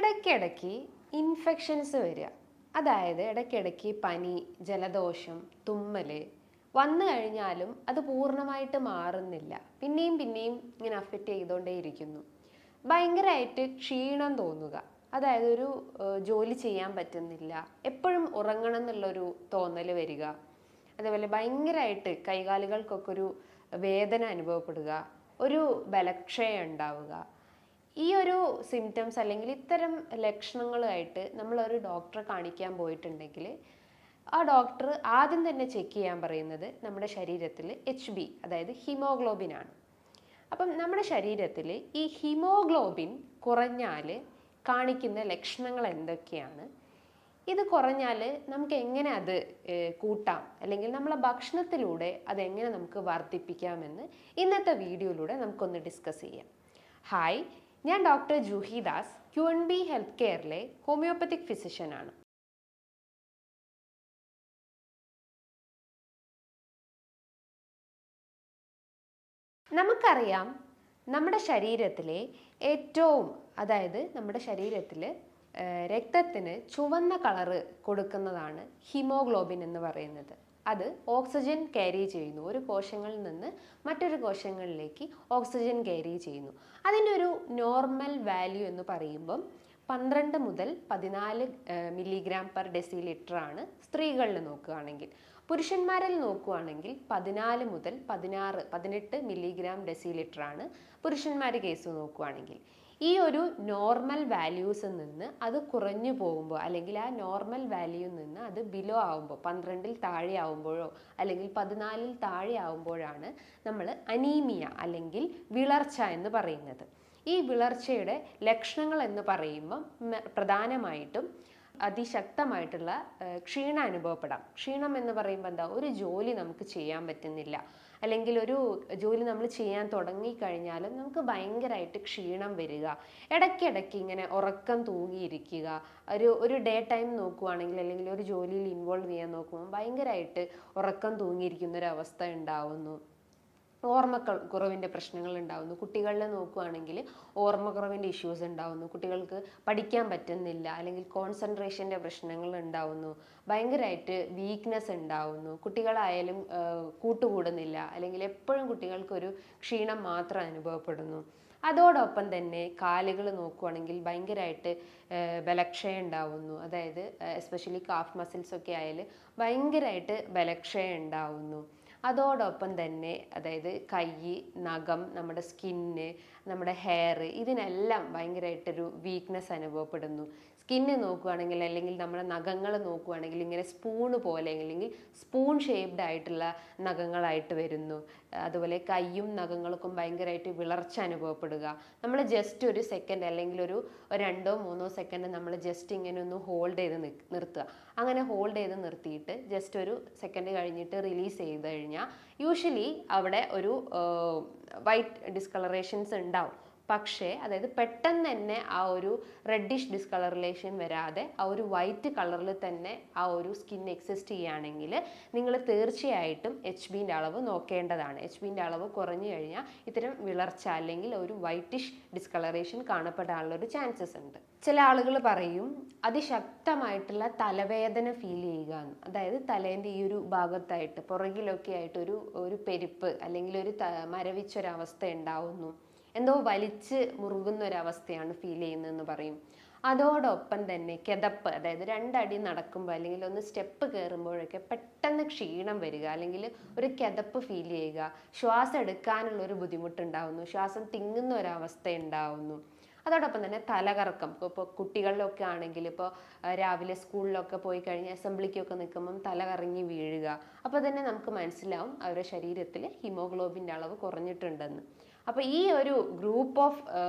ഇടയ്ക്കിടയ്ക്ക് ഇൻഫെക്ഷൻസ് വരിക, അതായത് ഇടയ്ക്കിടയ്ക്ക് പനി, ജലദോഷം, തുമ്മൽ വന്നു കഴിഞ്ഞാലും അത് പൂർണ്ണമായിട്ട് മാറുന്നില്ല, പിന്നെയും പിന്നെയും ഇങ്ങനെ അഫക്റ്റ് ചെയ്തുകൊണ്ടേയിരിക്കുന്നു. ഭയങ്കരമായിട്ട് ക്ഷീണം തോന്നുക, അതായത് ഒരു ജോലി ചെയ്യാൻ പറ്റുന്നില്ല, എപ്പോഴും ഉറങ്ങണം എന്നുള്ളൊരു തോന്നൽ വരിക, അതേപോലെ ഭയങ്കരമായിട്ട് കൈകാലുകൾക്കൊക്കെ ഒരു വേദന അനുഭവപ്പെടുക, ഒരു ബലക്ഷയം ഉണ്ടാവുക. ഈ ഒരു സിംറ്റംസ് അല്ലെങ്കിൽ ഇത്തരം ലക്ഷണങ്ങളുമായിട്ട് നമ്മളൊരു ഡോക്ടറെ കാണിക്കാൻ പോയിട്ടുണ്ടെങ്കിൽ ആ ഡോക്ടർ ആദ്യം തന്നെ ചെക്ക് ചെയ്യാൻ പറയുന്നത് നമ്മുടെ ശരീരത്തിൽ HB, അതായത് ഹീമോഗ്ലോബിൻ ആണ്. അപ്പം നമ്മുടെ ശരീരത്തിൽ ഈ ഹീമോഗ്ലോബിൻ കുറഞ്ഞാൽ കാണിക്കുന്ന ലക്ഷണങ്ങൾ എന്തൊക്കെയാണ്, ഇത് കുറഞ്ഞാൽ നമുക്ക് എങ്ങനെ അത് കൂട്ടാം, അല്ലെങ്കിൽ നമ്മളെ ഭക്ഷണത്തിലൂടെ അതെങ്ങനെ നമുക്ക് വർദ്ധിപ്പിക്കാമെന്ന് ഇന്നത്തെ വീഡിയോയിലൂടെ നമുക്കൊന്ന് ഡിസ്കസ് ചെയ്യാം. ഹായ്, ഞാൻ doctor Juhi Das, QNB health കെയറിലെ ഹോമിയോപ്പത്തിക് ഫിസിഷ്യനാണ്. നമുക്കറിയാം, നമ്മുടെ ശരീരത്തിലെ നമ്മുടെ ശരീരത്തിൽ രക്തത്തിന് ചുവന്ന കളറ് കൊടുക്കുന്നതാണ് ഹീമോഗ്ലോബിൻ എന്ന് പറയുന്നത്. അത് ഓക്സിജൻ ക്യാരി ചെയ്യുന്നു, ഒരു കോശങ്ങളിൽ നിന്ന് മറ്റൊരു കോശങ്ങളിലേക്ക് ഓക്സിജൻ ക്യാരി ചെയ്യുന്നു. അതിൻ്റെ ഒരു നോർമൽ വാല്യൂ എന്ന് പറയുമ്പം 12 മുതൽ 14 മില്ലിഗ്രാം പെർ ഡെസിലിറ്റർ ആണ് സ്ത്രീകളിൽ നോക്കുകയാണെങ്കിൽ. പുരുഷന്മാരിൽ നോക്കുകയാണെങ്കിൽ 14 മുതൽ 18 മില്ലിഗ്രാം ഡെസിലിറ്റർ ആണ് പുരുഷന്മാർ കേസ് നോക്കുകയാണെങ്കിൽ. ഈ ഒരു നോർമൽ വാല്യൂസിൽ നിന്ന് അത് കുറഞ്ഞു പോകുമ്പോൾ, അല്ലെങ്കിൽ ആ നോർമൽ വാല്യൂയിൽ നിന്ന് അത് ബിലോ ആവുമ്പോൾ, 12-ൽ താഴെ ആവുമ്പോഴോ അല്ലെങ്കിൽ 14-ൽ താഴെ ആവുമ്പോഴാണ് നമ്മൾ അനീമിയ അല്ലെങ്കിൽ വിളർച്ച എന്ന് പറയുന്നത്. ഈ വിളർച്ചയുടെ ലക്ഷണങ്ങൾ എന്ന് പറയുമ്പം പ്രധാനമായിട്ടും അതിശക്തമായിട്ടുള്ള ക്ഷീണം അനുഭവപ്പെടാം. ക്ഷീണം എന്ന് പറയുമ്പോൾ എന്താ, ഒരു ജോലി നമുക്ക് ചെയ്യാൻ പറ്റുന്നില്ല, അല്ലെങ്കിൽ ഒരു ജോലി നമ്മൾ ചെയ്യാൻ തുടങ്ങിക്കഴിഞ്ഞാലും നമുക്ക് ഭയങ്കരമായിട്ട് ക്ഷീണം വരിക, ഇടയ്ക്കിടയ്ക്ക് ഇങ്ങനെ ഉറക്കം തൂങ്ങിയിരിക്കുക. ഒരു ഡേ ടൈം നോക്കുവാണെങ്കിൽ, അല്ലെങ്കിൽ ഒരു ജോലിയിൽ ഇൻവോൾവ് ചെയ്യാൻ നോക്കുമ്പോൾ ഭയങ്കരമായിട്ട് ഉറക്കം തൂങ്ങിയിരിക്കുന്നൊരവസ്ഥ ഉണ്ടാവുന്നു. ഓർമ്മക്കുറവിൻ്റെ പ്രശ്നങ്ങൾ ഉണ്ടാവുന്നു. കുട്ടികളിൽ നോക്കുകയാണെങ്കിൽ ഓർമ്മക്കുറവിൻ്റെ ഇഷ്യൂസ് ഉണ്ടാവുന്നു, കുട്ടികൾക്ക് പഠിക്കാൻ പറ്റുന്നില്ല, അല്ലെങ്കിൽ കോൺസെൻട്രേഷൻ്റെ പ്രശ്നങ്ങൾ ഉണ്ടാവുന്നു, ഭയങ്കരമായിട്ട് വീക്ക്നെസ് ഉണ്ടാവുന്നു. കുട്ടികളായാലും കൂട്ടുകൂടുന്നില്ല, അല്ലെങ്കിൽ എപ്പോഴും കുട്ടികൾക്കൊരു ക്ഷീണം മാത്രം അനുഭവപ്പെടുന്നു. അതോടൊപ്പം തന്നെ കാലുകൾ നോക്കുകയാണെങ്കിൽ ഭയങ്കരമായിട്ട് ബലക്ഷയം ഉണ്ടാവുന്നു, അതായത് എസ്പെഷ്യലി കാഫ് മസിൽസ് ഒക്കെ ആയാൽ ഭയങ്കരമായിട്ട് ബലക്ഷയം ഉണ്ടാവുന്നു. അതോടൊപ്പം തന്നെ അതായത് കൈ, നഖം, നമ്മുടെ സ്കിന്ന്, നമ്മുടെ ഹെയർ, ഇതിനെല്ലാം ഭയങ്കരമായിട്ടൊരു വീക്ക്നെസ് അനുഭവപ്പെടുന്നു. സ്കിന്ന് നോക്കുകയാണെങ്കിൽ, അല്ലെങ്കിൽ നമ്മുടെ നഖങ്ങൾ നോക്കുകയാണെങ്കിൽ ഇങ്ങനെ സ്പൂണ് പോലെ, അല്ലെങ്കിൽ സ്പൂൺ ഷേപ്ഡ് ആയിട്ടുള്ള നഖങ്ങളായിട്ട് വരുന്നു. അതുപോലെ കൈയും നഖങ്ങൾക്കും ഭയങ്കരമായിട്ട് വിളർച്ച അനുഭവപ്പെടുക. നമ്മൾ ജസ്റ്റ് ഒരു സെക്കൻഡ്, അല്ലെങ്കിൽ ഒരു 2-3 സെക്കൻഡ് നമ്മൾ ജസ്റ്റ് ഇങ്ങനെ ഒന്ന് ഹോൾഡ് ചെയ്ത് നിർത്തുക. അങ്ങനെ ഹോൾഡ് ചെയ്ത് നിർത്തിയിട്ട് ജസ്റ്റ് ഒരു സെക്കൻഡ് കഴിഞ്ഞിട്ട് റിലീസ് ചെയ്ത് കഴിഞ്ഞാൽ യൂഷ്വലി അവിടെ ഒരു വൈറ്റ് ഡിസ്കളറേഷൻസ് ഉണ്ടാവും. പക്ഷേ അതായത് പെട്ടെന്ന് തന്നെ ആ ഒരു റെഡിഷ് ഡിസ്കളറേഷൻ വരാതെ ആ ഒരു വൈറ്റ് കളറിൽ തന്നെ ആ ഒരു സ്കിൻ എക്സിസ്റ്റ് ചെയ്യുകയാണെങ്കിൽ നിങ്ങൾ തീർച്ചയായിട്ടും HBൻ്റെ അളവ് നോക്കേണ്ടതാണ്. HBൻ്റെ അളവ് കുറഞ്ഞു കഴിഞ്ഞാൽ ഇത്തരം വിളർച്ച അല്ലെങ്കിൽ ഒരു വൈറ്റിഷ് ഡിസ്കളറേഷൻ കാണപ്പെടാനുള്ളൊരു ചാൻസസ് ഉണ്ട്. ചില ആളുകൾ പറയും അതിശക്തമായിട്ടുള്ള തലവേദന ഫീൽ ചെയ്യുക എന്ന്. അതായത് തലേൻ്റെ ഈ ഒരു ഭാഗത്തായിട്ട് പുറകിലൊക്കെ ആയിട്ട് ഒരു പെരുപ്പ്, അല്ലെങ്കിൽ ഒരു മരവിച്ചൊരവസ്ഥ ഉണ്ടാവുന്നു, എന്തോ വലിച്ച് മുറുകുന്ന ഒരവസ്ഥയാണ് ഫീൽ ചെയ്യുന്നതെന്ന് പറയും. അതോടൊപ്പം തന്നെ കിതപ്പ്, അതായത് 2 അടി നടക്കുമ്പോൾ അല്ലെങ്കിൽ ഒന്ന് സ്റ്റെപ്പ് കയറുമ്പോഴൊക്കെ പെട്ടെന്ന് ക്ഷീണം വരിക, അല്ലെങ്കിൽ ഒരു കിതപ്പ് ഫീൽ ചെയ്യുക, ശ്വാസം എടുക്കാനുള്ളൊരു ബുദ്ധിമുട്ടുണ്ടാവുന്നു, ശ്വാസം തിങ്ങുന്ന ഒരവസ്ഥ ഉണ്ടാവുന്നു. അതോടൊപ്പം തന്നെ തലകറക്കം. ഇപ്പോൾ കുട്ടികളിലൊക്കെ ആണെങ്കിൽ, ഇപ്പോൾ രാവിലെ സ്കൂളിലൊക്കെ പോയി കഴിഞ്ഞ് അസംബ്ലിക്കൊക്കെ നിൽക്കുമ്പം തലകറങ്ങി വീഴുക. അപ്പോൾ തന്നെ നമുക്ക് മനസ്സിലാവും അവരുടെ ശരീരത്തിൽ ഹീമോഗ്ലോബിൻ്റെ അളവ് കുറഞ്ഞിട്ടുണ്ടെന്ന്. അപ്പോൾ ഈ ഒരു ഗ്രൂപ്പ് ഓഫ്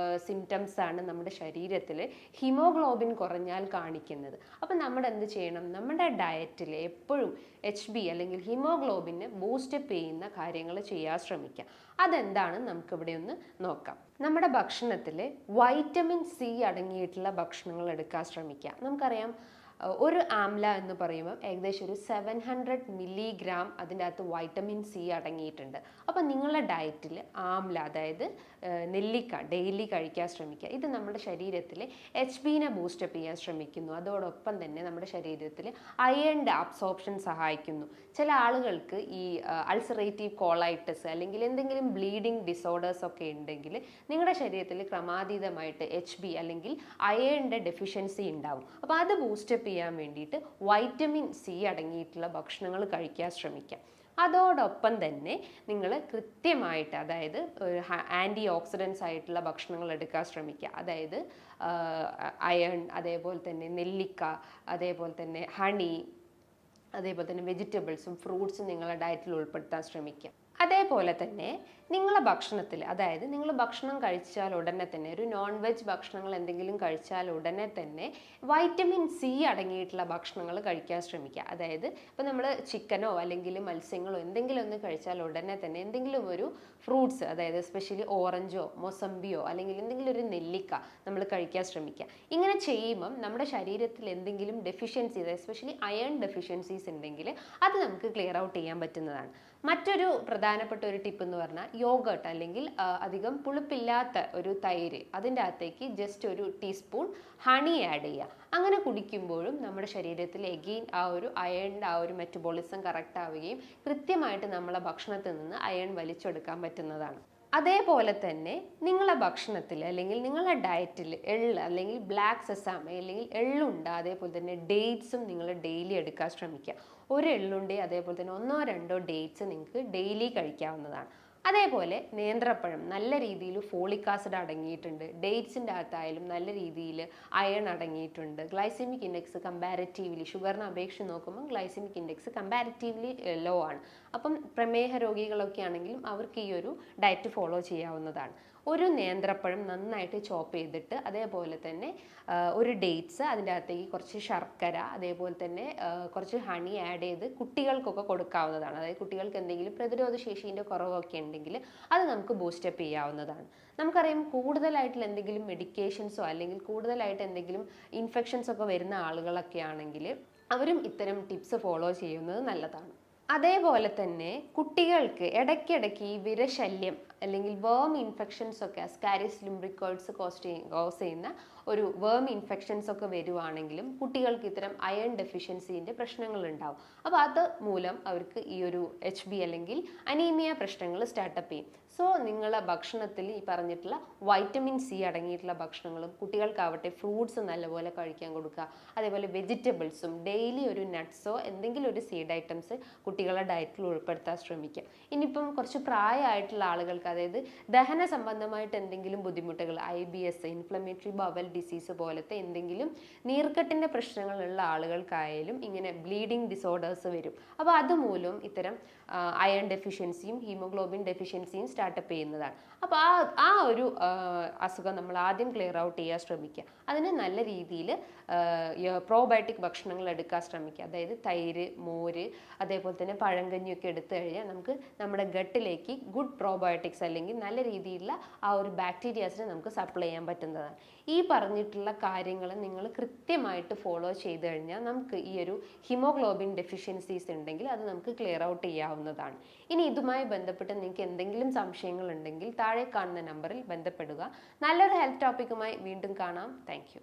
സിംറ്റംസ് ആണ് നമ്മുടെ ശരീരത്തിൽ ഹീമോഗ്ലോബിൻ കുറഞ്ഞാൽ കാണിക്കുന്നത്. അപ്പോൾ നമ്മൾ എന്ത് ചെയ്യണം, നമ്മുടെ ഡയറ്റിൽ എപ്പോഴും HB അല്ലെങ്കിൽ ഹീമോഗ്ലോബിനെ ബൂസ്റ്റപ്പ് ചെയ്യുന്ന കാര്യങ്ങൾ ചെയ്യാൻ ശ്രമിക്കാം. അതെന്താണ് നമുക്കിവിടെ ഒന്ന് നോക്കാം. നമ്മുടെ ഭക്ഷണത്തിൽ വൈറ്റമിൻ C അടങ്ങിയിട്ടുള്ള ഭക്ഷണങ്ങൾ എടുക്കാൻ ശ്രമിക്കാം. നമുക്കറിയാം ഒരു ആംല എന്ന് പറയുമ്പോൾ ഏകദേശം ഒരു 700 മില്ലിഗ്രാം അതിൻ്റെ അകത്ത് വൈറ്റമിൻ സി അടങ്ങിയിട്ടുണ്ട്. അപ്പോൾ നിങ്ങളുടെ ഡയറ്റിൽ ആംല, അതായത് നെല്ലിക്ക ഡെയിലി കഴിക്കാൻ ശ്രമിക്കുക. ഇത് നമ്മുടെ ശരീരത്തിൽ HBനെ ബൂസ്റ്റപ്പ് ചെയ്യാൻ ശ്രമിക്കുന്നു. അതോടൊപ്പം തന്നെ നമ്മുടെ ശരീരത്തിൽ അയണിൻ്റെ അബ്സോർപ്ഷൻ സഹായിക്കുന്നു. ചില ആളുകൾക്ക് ഈ അൾസറേറ്റീവ് കോളൈറ്റിസ് അല്ലെങ്കിൽ എന്തെങ്കിലും ബ്ലീഡിങ് ഡിസോർഡേഴ്സ് ഒക്കെ ഉണ്ടെങ്കിൽ നിങ്ങളുടെ ശരീരത്തിൽ ക്രമാതീതമായിട്ട് HB അല്ലെങ്കിൽ അയണിൻ്റെ ഡെഫിഷ്യൻസി ഉണ്ടാവും. അപ്പോൾ അത് ബൂസ്റ്റപ്പ് ചെയ്യാൻ വേണ്ടിയിട്ട് വൈറ്റമിൻ സി അടങ്ങിയിട്ടുള്ള ഭക്ഷണങ്ങൾ കഴിക്കാൻ ശ്രമിക്കാം. അതോടൊപ്പം തന്നെ നിങ്ങൾ കൃത്യമായിട്ട്, അതായത് ആൻറ്റി ഓക്സിഡൻസ് ആയിട്ടുള്ള ഭക്ഷണങ്ങൾ എടുക്കാൻ ശ്രമിക്കുക. അതായത് അയൺ, അതേപോലെ തന്നെ നെല്ലിക്ക, അതേപോലെ തന്നെ ഹണി, അതേപോലെ തന്നെ വെജിറ്റബിൾസും ഫ്രൂട്ട്സും നിങ്ങളുടെ ഡയറ്റിൽ ഉൾപ്പെടുത്താൻ ശ്രമിക്കുക. അതേപോലെ തന്നെ നിങ്ങളെ ഭക്ഷണത്തിൽ, അതായത് നിങ്ങൾ ഭക്ഷണം കഴിച്ചാൽ ഉടനെ തന്നെ, ഒരു നോൺ വെജ് ഭക്ഷണങ്ങൾ എന്തെങ്കിലും കഴിച്ചാൽ ഉടനെ തന്നെ വൈറ്റമിൻ സി അടങ്ങിയിട്ടുള്ള ഭക്ഷണങ്ങൾ കഴിക്കാൻ ശ്രമിക്കുക. അതായത് ഇപ്പോൾ നമ്മൾ ചിക്കനോ അല്ലെങ്കിൽ മത്സ്യങ്ങളോ എന്തെങ്കിലും ഒന്ന് കഴിച്ചാൽ ഉടനെ തന്നെ എന്തെങ്കിലും ഒരു ഫ്രൂട്ട്സ്, അതായത് എസ്പെഷ്യലി ഓറഞ്ചോ മൊസംബിയോ അല്ലെങ്കിൽ എന്തെങ്കിലും ഒരു നെല്ലിക്ക നമ്മൾ കഴിക്കാൻ ശ്രമിക്കുക. ഇങ്ങനെ ചെയ്യുമ്പം നമ്മുടെ ശരീരത്തിൽ എന്തെങ്കിലും ഡെഫിഷ്യൻസീസ്, എസ്പെഷ്യലി അയൺ ഡെഫിഷ്യൻസീസ് ഉണ്ടെങ്കിൽ അത് നമുക്ക് ക്ലിയർ ഔട്ട് ചെയ്യാൻ പറ്റുന്നതാണ്. മറ്റൊരു പ്രധാനപ്പെട്ട ഒരു ടിപ്പ് എന്ന് പറഞ്ഞാൽ യോഗട്ട്, അല്ലെങ്കിൽ അധികം പുളിപ്പില്ലാത്ത ഒരു തൈര്, അതിൻ്റെ അകത്തേക്ക് ജസ്റ്റ് ഒരു ടീസ്പൂൺ ഹണി ആഡ് ചെയ്യുക. അങ്ങനെ കുടിക്കുമ്പോഴും നമ്മുടെ ശരീരത്തിൽ എഗെയിൻ ആ ഒരു അയണിൻ്റെ ആ ഒരു മെറ്റബോളിസം കറക്റ്റ് ആവുകയും കൃത്യമായിട്ട് നമ്മളെ ഭക്ഷണത്തിൽ നിന്ന് അയൺ വലിച്ചെടുക്കാൻ പറ്റുന്നതാണ്. അതേപോലെ തന്നെ നിങ്ങളെ ഭക്ഷണത്തിൽ അല്ലെങ്കിൽ നിങ്ങളുടെ ഡയറ്റിൽ എള്ള് അല്ലെങ്കിൽ ബ്ലാക്ക് സെസാമ അല്ലെങ്കിൽ എള്ളുണ്ട, അതേപോലെ തന്നെ ഡേറ്റ്സും നിങ്ങൾ ഡെയിലി എടുക്കാൻ ശ്രമിക്കുക. ഒരു എള്ളുണ്ട്, അതേപോലെ തന്നെ 1-2 ഡേറ്റ്സ് നിങ്ങൾക്ക് ഡെയിലി കഴിക്കാവുന്നതാണ്. അതേപോലെ നേന്ത്രപ്പഴം നല്ല രീതിയിൽ ഫോളിക് ആസിഡ് അടങ്ങിയിട്ടുണ്ട്. ഡേറ്റ്സിൻ്റെ അകത്തായാലും നല്ല രീതിയിൽ അയൺ അടങ്ങിയിട്ടുണ്ട്. ഗ്ലൈസെമിക് ഇൻഡെക്സ് കമ്പാരിറ്റീവ്ലി ഷുഗറിനെ അപേക്ഷിച്ച് നോക്കുമ്പോൾ ഗ്ലൈസെമിക് ഇൻഡെക്സ് കമ്പാരിറ്റീവ്ലി ലോ ആണ്. അപ്പം പ്രമേഹ രോഗികളൊക്കെ ആണെങ്കിലും അവർക്ക് ഈ ഒരു ഡയറ്റ് ഫോളോ ചെയ്യാവുന്നതാണ്. ഒരു നേന്ത്രപ്പഴം നന്നായിട്ട് ചോപ്പ് ചെയ്തിട്ട്, അതേപോലെ തന്നെ ഒരു ഡേറ്റ്സ്, അതിൻ്റെ അകത്തേക്ക് കുറച്ച് ശർക്കര, അതേപോലെ തന്നെ കുറച്ച് ഹണി ആഡ് ചെയ്ത് കുട്ടികൾക്കൊക്കെ കൊടുക്കാവുന്നതാണ്. അതായത് കുട്ടികൾക്ക് എന്തെങ്കിലും പ്രതിരോധ ശേഷീൻ്റെ കുറവൊക്കെ ഉണ്ടെങ്കിൽ അത് നമുക്ക് ബൂസ്റ്റപ്പ് ചെയ്യാവുന്നതാണ്. നമുക്കറിയാം കൂടുതലായിട്ടുള്ള എന്തെങ്കിലും മെഡിക്കേഷൻസോ അല്ലെങ്കിൽ കൂടുതലായിട്ട് എന്തെങ്കിലും ഇൻഫെക്ഷൻസ് ഒക്കെ വരുന്ന ആളുകളൊക്കെ ആണെങ്കിൽ അവരും ഇത്തരം ടിപ്സ് ഫോളോ ചെയ്യുന്നത് നല്ലതാണ്. അതേപോലെ തന്നെ കുട്ടികൾക്ക് ഇടയ്ക്കിടയ്ക്ക് ഈ വിരശല്യം അല്ലെങ്കിൽ വേം ഇൻഫെക്ഷൻസ് ഒക്കെ, അസ്കാരിയസ് ലുംബ്രിക്കോയിഡ്സ് കോസ് ചെയ്യുന്ന ഒരു വേം ഇൻഫെക്ഷൻസ് ഒക്കെ വരുവാണെങ്കിലും കുട്ടികൾക്ക് ഇത്തരം അയൺ ഡെഫിഷ്യൻസിൻ്റെ പ്രശ്നങ്ങൾ ഉണ്ടാവും. അപ്പോൾ അത് മൂലം അവർക്ക് ഈ ഒരു HB അല്ലെങ്കിൽ അനീമിയ പ്രശ്നങ്ങൾ സ്റ്റാർട്ടപ്പ് ചെയ്യും. സോ നിങ്ങളുടെ ഭക്ഷണത്തിൽ ഈ പറഞ്ഞിട്ടുള്ള വൈറ്റമിൻ സി അടങ്ങിയിട്ടുള്ള ഭക്ഷണങ്ങളും, കുട്ടികൾക്കാവട്ടെ ഫ്രൂട്ട്സ് നല്ലപോലെ കഴിക്കാൻ കൊടുക്കുക. അതേപോലെ വെജിറ്റബിൾസും ഡെയിലി ഒരു നട്ട്സോ എന്തെങ്കിലും ഒരു സീഡ് ഐറ്റംസ് കുട്ടികളുടെ ഡയറ്റിൽ ഉൾപ്പെടുത്താൻ ശ്രമിക്കുക. ഇനിയിപ്പം കുറച്ച് പ്രായമായിട്ടുള്ള ആളുകൾക്ക്, അതായത് ദഹന സംബന്ധമായിട്ട് എന്തെങ്കിലും ബുദ്ധിമുട്ടുകൾ, IBS, ഇൻഫ്ലമേറ്ററി ബവൽ ഡിസീസ് പോലത്തെ എന്തെങ്കിലും നീർക്കെട്ടിൻ്റെ പ്രശ്നങ്ങളുള്ള ആളുകൾക്കായാലും ഇങ്ങനെ ബ്ലീഡിങ് ഡിസോർഡേഴ്സ് വരും. അപ്പോൾ അതുമൂലം ഇത്തരം അയൺ ഡെഫിഷ്യൻസിയും ഹീമോഗ്ലോബിൻ ഡെഫിഷ്യൻസിയും സ്റ്റാർട്ടപ്പ് ചെയ്യുന്നതാണ്. അപ്പോൾ ആ ഒരു അസുഖം നമ്മൾ ആദ്യം ക്ലിയർ ഔട്ട് ചെയ്യാൻ ശ്രമിക്കുക. അതിന് നല്ല രീതിയിൽ പ്രോബയോട്ടിക് ഭക്ഷണങ്ങൾ എടുക്കാൻ ശ്രമിക്കുക. അതായത് തൈര്, മോര്, അതേപോലെ തന്നെ പഴങ്കഞ്ഞിയൊക്കെ എടുത്തു കഴിഞ്ഞാൽ നമുക്ക് നമ്മുടെ ഗട്ടിലേക്ക് ഗുഡ് പ്രോബയോട്ടിക്സ് അല്ലെങ്കിൽ നല്ല രീതിയിലുള്ള ആ ഒരു ബാക്ടീരിയാസിനെ നമുക്ക് സപ്ലൈ ചെയ്യാൻ പറ്റുന്നതാണ്. ഈ പറഞ്ഞിട്ടുള്ള കാര്യങ്ങൾ നിങ്ങൾ കൃത്യമായിട്ട് ഫോളോ ചെയ്ത് കഴിഞ്ഞാൽ നമുക്ക് ഈ ഒരു ഹിമോഗ്ലോബിൻ ഡെഫിഷ്യൻസീസ് ഉണ്ടെങ്കിൽ അത് നമുക്ക് ക്ലിയർ ഔട്ട് ചെയ്യാവുന്നതാണ്. ഇനി ഇതുമായി ബന്ധപ്പെട്ട് നിങ്ങൾക്ക് എന്തെങ്കിലും സംശയങ്ങൾ ഉണ്ടെങ്കിൽ താഴെ കാണുന്ന നമ്പറിൽ ബന്ധപ്പെടുക. നല്ലൊരു ഹെൽത്ത് ടോപ്പിക്കുമായി വീണ്ടും കാണാം. താങ്ക്